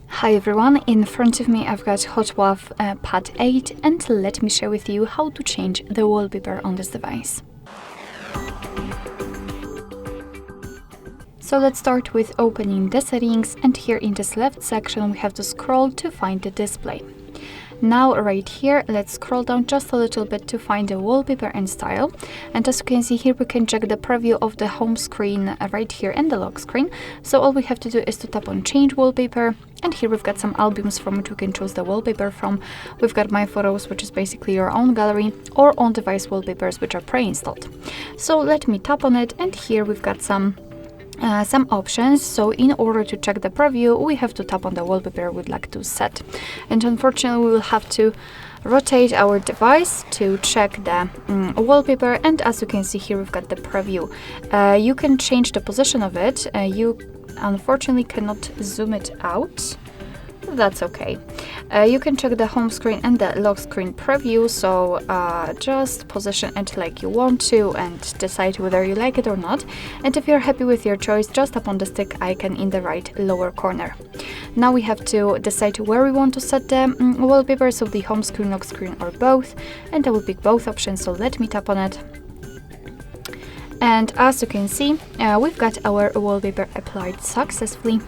Hi everyone, in front of me I've got HOTWAV Pad 8 and let me share with you how to change the wallpaper on this device. So let's start with opening the settings, and here in this left section we have to scroll to find the display. Now right here, let's scroll down just a little bit to find the wallpaper and style, and as you can see here we can check the preview of the home screen right here and the lock screen. So all we have to do is to tap on change wallpaper, and here we've got some albums from which we can choose the wallpaper from. We've got my photos, which is basically your own gallery, or on device wallpapers which are pre-installed. So let me tap on it, and here we've got some options. So in order to check the preview, we have to tap on the wallpaper we'd like to set, and unfortunately we will have to rotate our device to check the wallpaper. And as you can see here, we've got the preview. You can change the position of it. You unfortunately cannot zoom it out. That's okay. You can check the home screen and the lock screen preview, so just position it like you want to and decide whether you like it or not. And if you're happy with your choice, just tap on the stick icon in the right lower corner. Now we have to decide where we want to set the wallpaper, so the home screen, lock screen, or both, and I will pick both options, so let me tap on it. And as you can see, we've got our wallpaper applied successfully.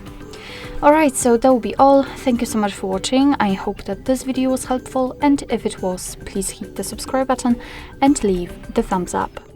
Alright, so that will be all. Thank you so much for watching. I hope that this video was helpful, and if it was, please hit the subscribe button and leave the thumbs up.